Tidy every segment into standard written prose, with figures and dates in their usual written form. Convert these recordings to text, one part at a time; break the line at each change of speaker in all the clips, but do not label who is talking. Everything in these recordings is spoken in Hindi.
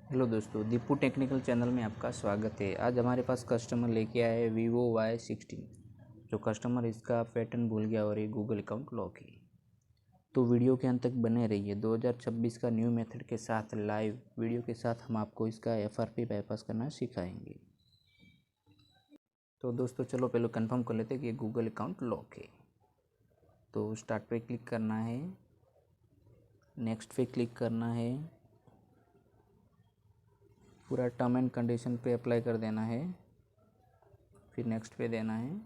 हेलो दोस्तों, दीपू टेक्निकल चैनल में आपका स्वागत है। आज हमारे पास कस्टमर लेके आए है Vivo Y16। जो कस्टमर इसका पैटर्न भूल गया और ये गूगल अकाउंट लॉक है। तो वीडियो के अंत तक बने रहिए। 2026 का न्यू मेथड के साथ लाइव वीडियो के साथ हम आपको इसका FRP बाईपास करना सिखाएंगे। तो दोस्तों चलो पहले कंफर्म कर लेते हैं कि ये गूगल अकाउंट लॉक है। तो स्टार्ट पे क्लिक करना है, नेक्स्ट पे क्लिक करना है, पूरा टर्म एंड कंडीशन पे अप्लाई कर देना है, फिर नेक्स्ट पे देना है,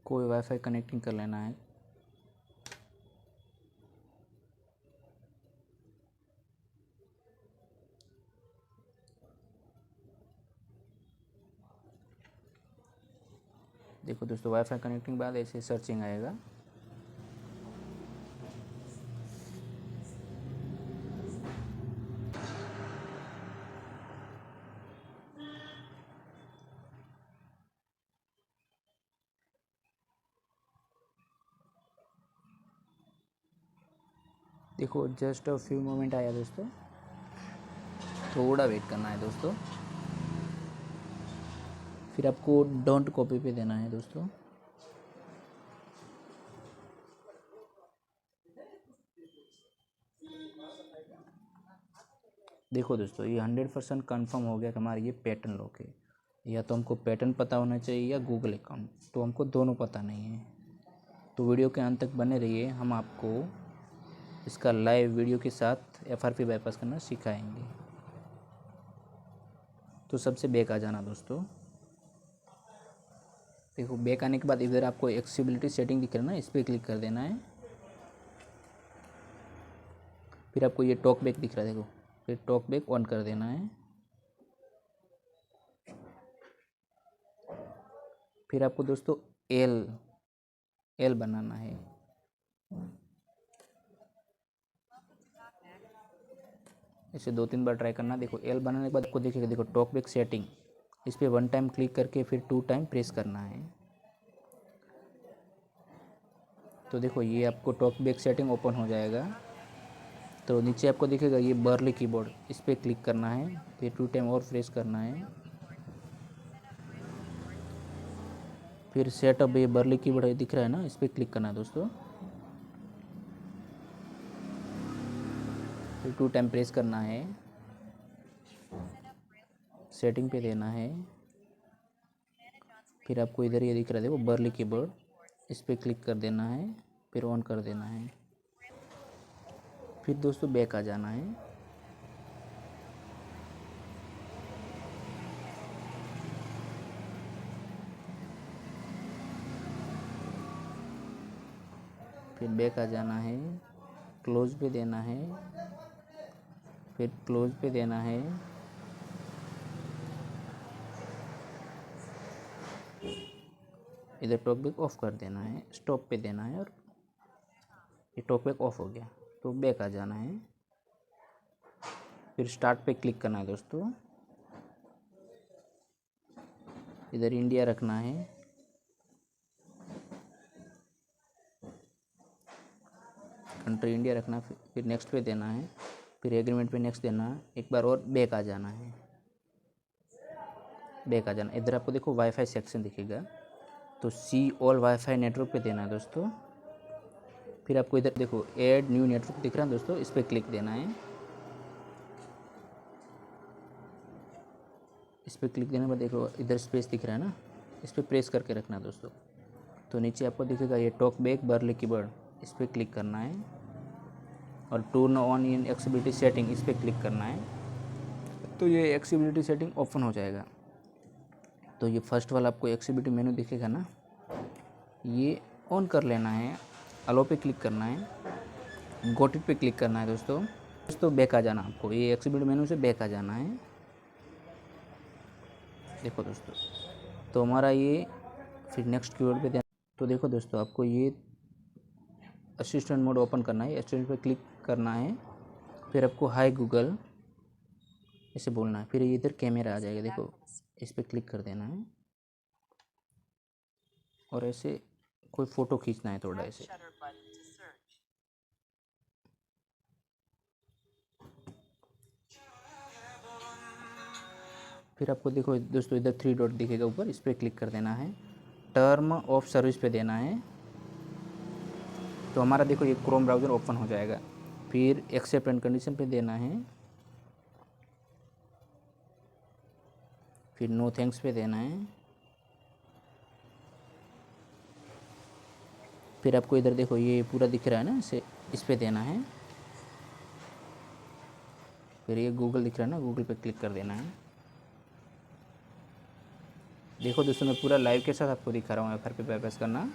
कोई वाईफाई कनेक्टिंग कर लेना है। देखो दोस्तों, वाईफाई कनेक्टिंग बाद ऐसे सर्चिंग आएगा। देखो जस्ट अ फ्यू मोमेंट आया दोस्तों, थोड़ा वेट करना है दोस्तों। फिर आपको डोंट कॉपी पे देना है दोस्तों। देखो दोस्तों, ये 100% कन्फर्म हो गया कि हमारा ये पैटर्न लॉक है। या तो हमको पैटर्न पता होना चाहिए या गूगल अकाउंट, तो हमको दोनों पता नहीं है। तो वीडियो के अंत तक बने रहिए, हम आपको इसका लाइव वीडियो के साथ FRP बाईपास करना सिखाएंगे। तो सबसे बैक आ जाना दोस्तों। देखो बैक आने के बाद इधर आपको एक्सेसिबिलिटी सेटिंग दिख रहा है ना, इस पर क्लिक कर देना है। फिर आपको ये टॉक बैक दिख रहा है, देखो फिर टॉक बैक ऑन कर देना है। फिर आपको दोस्तों एल बनाना है। इसे 2-3 बार ट्राई करना। देखो एल बनाने के बाद आपको देखिएगा, देखो टॉक बैक सेटिंग, इस पर 1 टाइम क्लिक करके फिर 2 टाइम प्रेस करना है। तो देखो ये आपको टॉक बैक सेटिंग ओपन हो जाएगा। तो नीचे आपको दिखेगा ये बर्ली कीबोर्ड, इस पर क्लिक करना है, फिर 2 टाइम और प्रेस करना है। फिर सेटअप ये बर्ली कीबोर्ड दिख रहा है ना, इस पर क्लिक करना है दोस्तों। फिर 2 टाइम प्रेस करना है, सेटिंग पे देना है। फिर आपको इधर ये दिख रहा है, देखो बर्ली कीबोर्ड, इस पर क्लिक कर देना है, फिर ऑन कर देना है। फिर दोस्तों बैक आ जाना है। फिर बैक आ जाना है, क्लोज पे देना है, फिर क्लोज पे देना है। इधर टॉकबैक ऑफ कर देना है, स्टॉप पे देना है, और ये टॉकबैक ऑफ हो गया। तो बैक आ जाना है, फिर स्टार्ट पे क्लिक करना है दोस्तों। इधर इंडिया रखना है, कंट्री इंडिया रखना, फिर नेक्स्ट पे देना है, फिर एग्रीमेंट पे नेक्स्ट देना है। एक बार और बैक आ जाना है, बैक आ जाना। इधर आपको देखो वाईफाई सेक्शन दिखेगा, तो सी ऑल वाईफाई नेटवर्क पे देना है दोस्तों। फिर आपको इधर देखो ऐड न्यू नेटवर्क दिख रहा है दोस्तों, इस पर क्लिक देना है। इस पर क्लिक देने के बाद देखो इधर स्पेस दिख रहा है ना, इस पर प्रेस करके रखना है दोस्तों। तो नीचे आपको दिखेगा ये टॉक बैक बर्ली कीबोर्ड, इस पर क्लिक करना है, और turn on in accessibility setting, इस पर क्लिक करना है। तो ये एक्सेसिबिलिटी सेटिंग ओपन हो जाएगा। तो ये फर्स्ट वाला आपको एक्सेसिबिलिटी मेनू दिखेगा ना, ये ऑन कर लेना है। अलो पे क्लिक करना है, गॉट इट पे क्लिक करना है दोस्तों बैक आ जाना। आपको ये एक्सेसिबिलिटी मेनू से बैक आ जाना है। देखो दोस्तों, तो हमारा ये फिर नेक्स्ट कीवर्ड पे देना। तो देखो दोस्तों, आपको ये असिस्टेंट मोड ओपन करना है, असिस्टेंट पे क्लिक करना है, फिर आपको हाय गूगल ऐसे बोलना है। फिर इधर कैमरा आ जाएगा, देखो इस पर क्लिक कर देना है, और ऐसे कोई फ़ोटो खींचना है थोड़ा ऐसे। फिर आपको देखो दोस्तों इधर 3 डॉट दिखेगा ऊपर, इस पर क्लिक कर देना है, टर्म ऑफ सर्विस पे देना है। तो हमारा देखो ये क्रोम ब्राउज़र ओपन हो जाएगा। फिर एक्सेप्ट एंड कंडीशन पे देना है, फिर नो थैंक्स पे देना है। फिर आपको इधर देखो ये पूरा दिख रहा है ना, इस पे देना है। फिर ये गूगल दिख रहा है ना, गूगल पे क्लिक कर देना है। देखो दोस्तों मैं पूरा लाइव के साथ आपको दिखा रहा हूँ, घर पे बाईपास करना।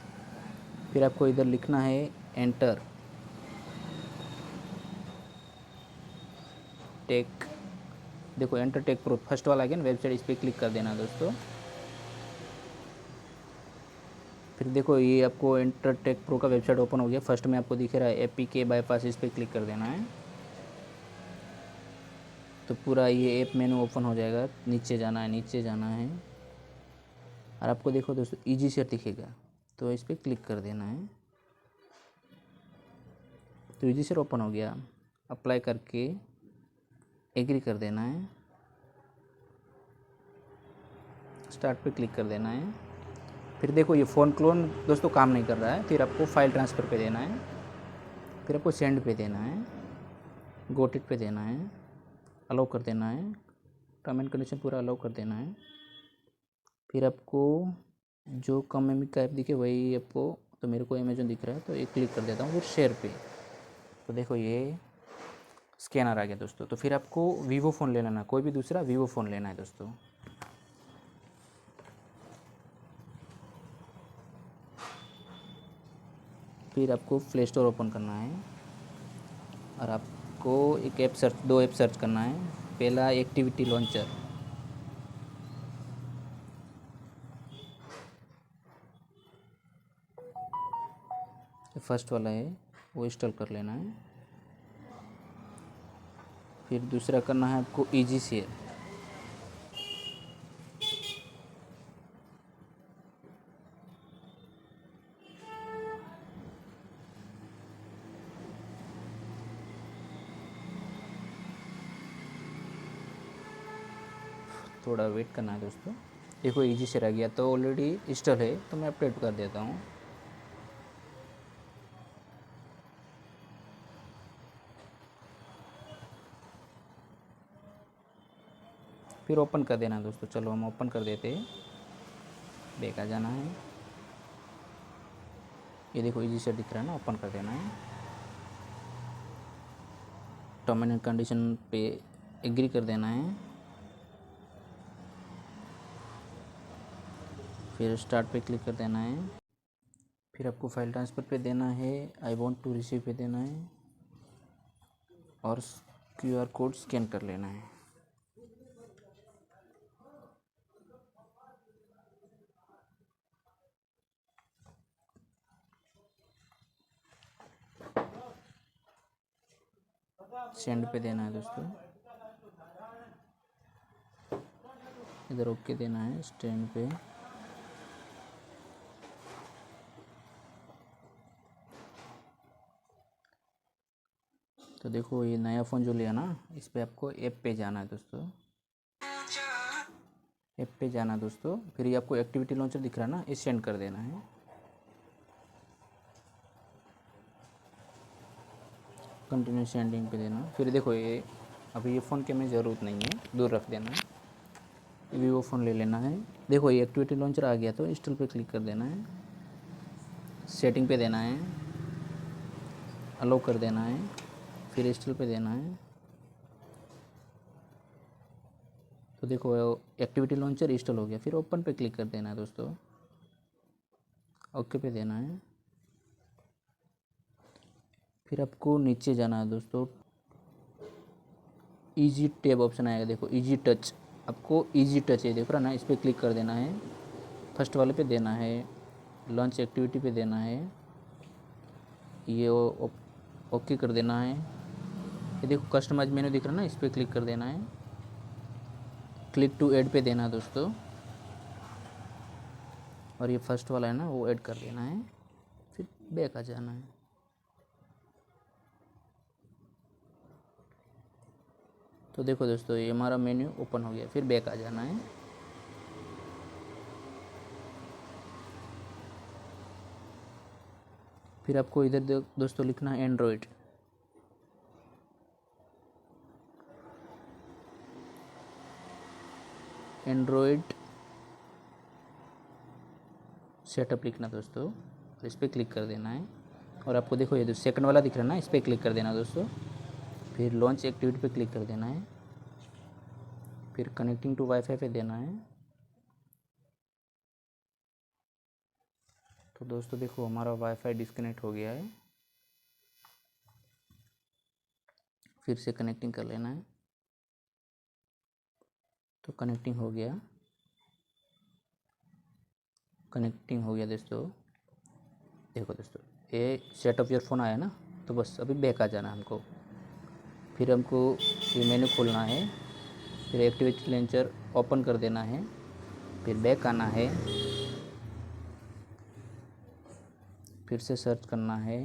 फिर आपको इधर लिखना है एंटर टेक, देखो एंटर टेक प्रो फर्स्ट वाला गया ना वेबसाइट, इस पर क्लिक कर देना दोस्तों। फिर देखो ये आपको एंटर टेक प्रो का वेबसाइट ओपन हो गया। फर्स्ट में आपको दिख रहा है एपीके बाईपास, इस पर क्लिक कर देना है। तो पूरा ये ऐप मेनू ओपन हो जाएगा। नीचे जाना है, नीचे जाना है, और आपको देखो दोस्तों ईजी शेयर दिखेगा, तो इस पर क्लिक कर देना है। तो ईजी शेयर ओपन हो गया। अप्लाई करके एग्री कर देना है, स्टार्ट पे क्लिक कर देना है। फिर देखो ये फ़ोन क्लोन दोस्तों काम नहीं कर रहा है। फिर आपको फाइल ट्रांसफ़र पे देना है, फिर आपको सेंड पे देना है, गोट इट पे देना है, अलाउ कर देना है, टर्म एंड कंडीशन पूरा अलाउ कर देना है। फिर आपको जो कम एम का ऐप दिखे वही आपको, तो मेरे को अमेजोन दिख रहा है तो ये क्लिक कर देता हूँ। फिर शेयर पे, तो देखो ये स्कैनर आ गया दोस्तों। तो फिर आपको वीवो फ़ोन ले लेना, कोई भी दूसरा वीवो फ़ोन लेना है दोस्तों। फिर आपको प्ले स्टोर ओपन करना है, और आपको एक ऐप सर्च, 2 ऐप सर्च करना है। पहला एक्टिविटी लॉन्चर, फर्स्ट वाला है वो इंस्टॉल कर लेना है। फिर दूसरा करना है आपको ईजी शेयर, थोड़ा वेट करना है दोस्तों। देखो ईजी शेयर आ गया, तो ऑलरेडी इंस्टॉल है, तो मैं अपडेट कर देता हूँ। फिर ओपन कर देना दोस्तों। चलो हम ओपन कर देते हैं, बैक आ जाना है। ये देखो ईजी शेयर दिख रहा है ना, ओपन कर देना है। टर्म एंड कंडीशन पे एग्री कर देना है, फिर स्टार्ट पे क्लिक कर देना है। फिर आपको फाइल ट्रांसफ़र पे देना है, आई वांट टू रिसीव पे देना है, और क्यूआर कोड स्कैन कर लेना है। सेंड पे देना है दोस्तों, इधर ओके देना है स्टैंड पे। तो देखो ये नया फ़ोन जो लिया ना, इस पर आपको ऐप पे जाना है दोस्तों, ऐप पे जाना दोस्तों। फिर ये आपको एक्टिविटी लॉन्चर दिख रहा है ना, इस सेंड कर देना है। कंटिन्यू सेंडिंग पे देना। फिर देखो ये अभी ये फ़ोन की हमें ज़रूरत नहीं है, दूर रख देना है। वीवो फ़ोन ले लेना है। देखो ये एक्टिविटी लॉन्चर आ गया, तो इंस्टॉल पे क्लिक कर देना है, सेटिंग पे देना है, अलाउ कर देना है, फिर इंस्टॉल पे देना है। तो देखो एक्टिविटी लॉन्चर इंस्टॉल हो गया। फिर ओपन पे क्लिक कर देना है दोस्तों, ओके पे देना है। फिर आपको नीचे जाना है दोस्तों, इजी टैब ऑप्शन आएगा, देखो इजी टच, आपको इजी टच है देख रहा ना, इस पर क्लिक कर देना है। फर्स्ट वाले पे देना है, लॉन्च एक्टिविटी पे देना है, ये ओके कर देना है। ये देखो कस्टमाइज मेनू दिख रहा है ना, इस पर क्लिक कर देना है। क्लिक टू ऐड पे देना है दोस्तों, और ये फर्स्ट वाला है ना वो ऐड कर देना है। फिर बैक आ जाना है। तो देखो दोस्तों ये हमारा मेन्यू ओपन हो गया। फिर बैक आ जाना है। फिर आपको इधर दोस्तों लिखना है एंड्रॉयड। एंड्रॉयड सेटअप लिखना दोस्तों, इस पर क्लिक कर देना है। और आपको देखो ये जो सेकंड वाला दिख रहा है ना, इस पर क्लिक कर देना दोस्तों। फिर लॉन्च एक्टिविटी पे क्लिक कर देना है। फिर कनेक्टिंग टू वाईफाई पे देना है। तो दोस्तों देखो हमारा वाईफाई डिस्कनेक्ट हो गया है। फिर से कनेक्टिंग कर लेना है। तो कनेक्टिंग हो गया, कनेक्टिंग हो गया दोस्तों। देखो दोस्तों ये सेटअप योर फ़ोन आया ना, तो बस अभी बैक आ जाना हमको। फिर हमको ये मेन्यू खोलना है। फिर एक्टिविटी लॉन्चर ओपन कर देना है। फिर बैक आना है। फिर से सर्च करना है।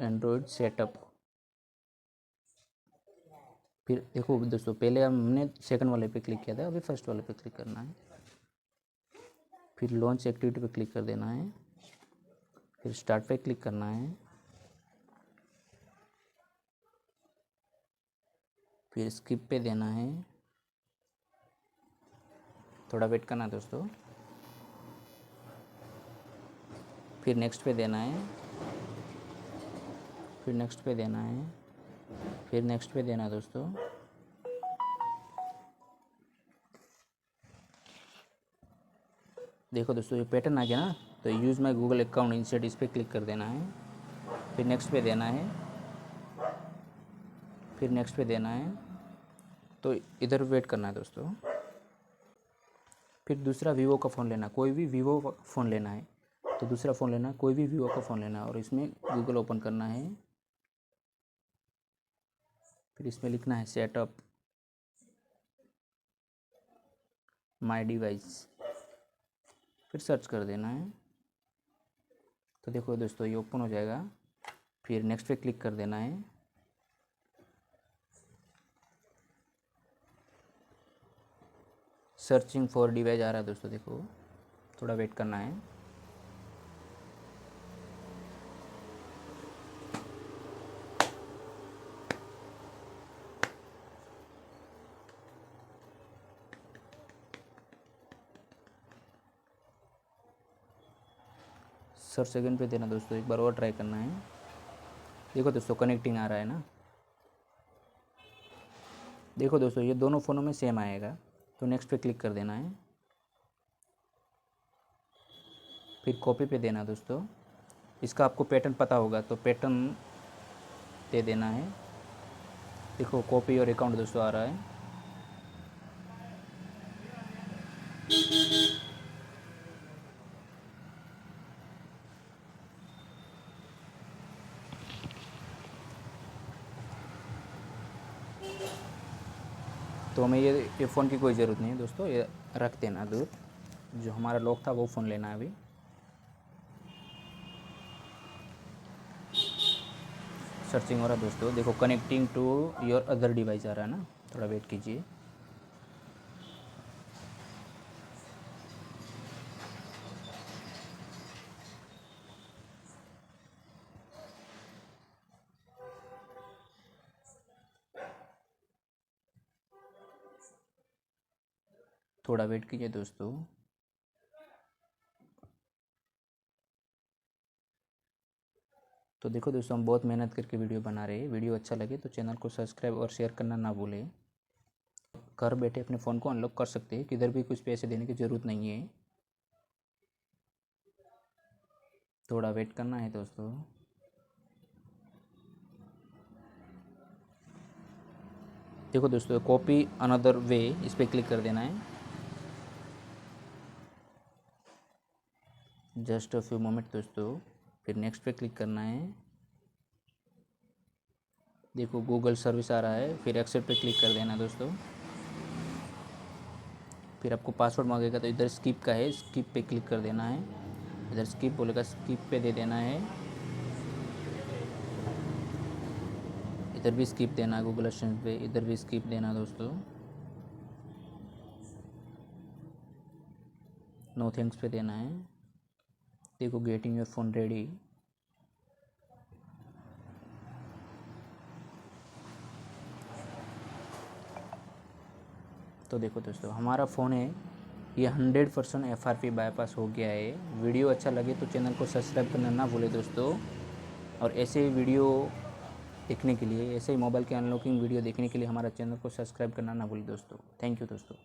Android setup. फिर देखो दोस्तों पहले हमने सेकंड वाले पे क्लिक किया था, अभी फर्स्ट वाले पे क्लिक करना है। फिर लॉन्च एक्टिविटी पे क्लिक कर देना है। फिर स्टार्ट पे क्लिक करना है। फिर स्किप पे देना है। थोड़ा वेट करना है दोस्तों। फिर नेक्स्ट पे देना है। फिर नेक्स्ट पे देना है। फिर नेक्स्ट पे देना है दोस्तों। देखो दोस्तों ये पैटर्न आ गया ना, तो use my Google account insert, इस पर क्लिक कर देना है। फिर नेक्स्ट पे देना है। फिर नेक्स्ट पे देना है। तो इधर वेट करना है दोस्तों। फिर दूसरा वीवो का फ़ोन लेना, कोई भी वीवो का फ़ोन लेना है। तो दूसरा फ़ोन लेना है, कोई भी वीवो का फ़ोन लेना है और इसमें गूगल ओपन करना है। फिर इसमें लिखना है सेटअप माय डिवाइस। फिर सर्च कर देना है। तो देखो दोस्तों ये ओपन हो जाएगा। फिर नेक्स्ट पे क्लिक कर देना है। सर्चिंग फॉर डिवाइस आ रहा है दोस्तों, देखो थोड़ा वेट करना है। सर्च सेकंड पे देना दोस्तों, एक बार और ट्राई करना है। देखो दोस्तों कनेक्टिंग आ रहा है ना। देखो दोस्तों ये दोनों फ़ोनों में सेम आएगा। तो नेक्स्ट पे क्लिक कर देना है। फिर कॉपी पे देना दोस्तों। इसका आपको पैटर्न पता होगा तो पैटर्न दे देना है। देखो कॉपी और अकाउंट दोस्तों आ रहा है। तो हमें ये फ़ोन की कोई ज़रूरत नहीं है दोस्तों, ये रख देना दूर। जो हमारा लॉक था वो फ़ोन लेना है अभी। सर्चिंग हो रहा है दोस्तों, देखो connecting to your other device आ रहा है ना, थोड़ा वेट कीजिए। थोड़ा वेट कीजिए दोस्तों। तो देखो दोस्तों हम बहुत मेहनत करके वीडियो बना रहे हैं। वीडियो अच्छा लगे तो चैनल को सब्सक्राइब और शेयर करना ना भूलें। घर बैठे अपने फ़ोन को अनलॉक कर सकते हैं, किधर भी कुछ पैसे देने की ज़रूरत नहीं है। थोड़ा वेट करना है दोस्तों। देखो दोस्तों कॉपी अनदर वे, इस पर क्लिक कर देना है। जस्ट अ फ्यू मोमेंट दोस्तों। फिर नेक्स्ट पे क्लिक करना है। देखो गूगल सर्विस आ रहा है। फिर एक्सेप्ट पे क्लिक कर देना दोस्तों। फिर आपको पासवर्ड मांगेगा तो इधर स्किप का है, स्किप पे क्लिक कर देना है। इधर स्किप बोलेगा, स्किप पे दे देना है। इधर भी स्किप देना है गूगल असिस्टेंट पे, इधर भी स्किप देना दोस्तों। नो थैंक्स पे देना है। देखो गेटिंग योर फ़ोन रेडी। तो देखो दोस्तों हमारा फ़ोन है ये 100% FRP बाईपास हो गया है। वीडियो अच्छा लगे तो चैनल को सब्सक्राइब करना ना भूले दोस्तों। और ऐसे वीडियो देखने के लिए, ऐसे ही मोबाइल के अनलॉकिंग वीडियो देखने के लिए हमारा चैनल को सब्सक्राइब करना ना भूले दोस्तों। थैंक यू दोस्तों।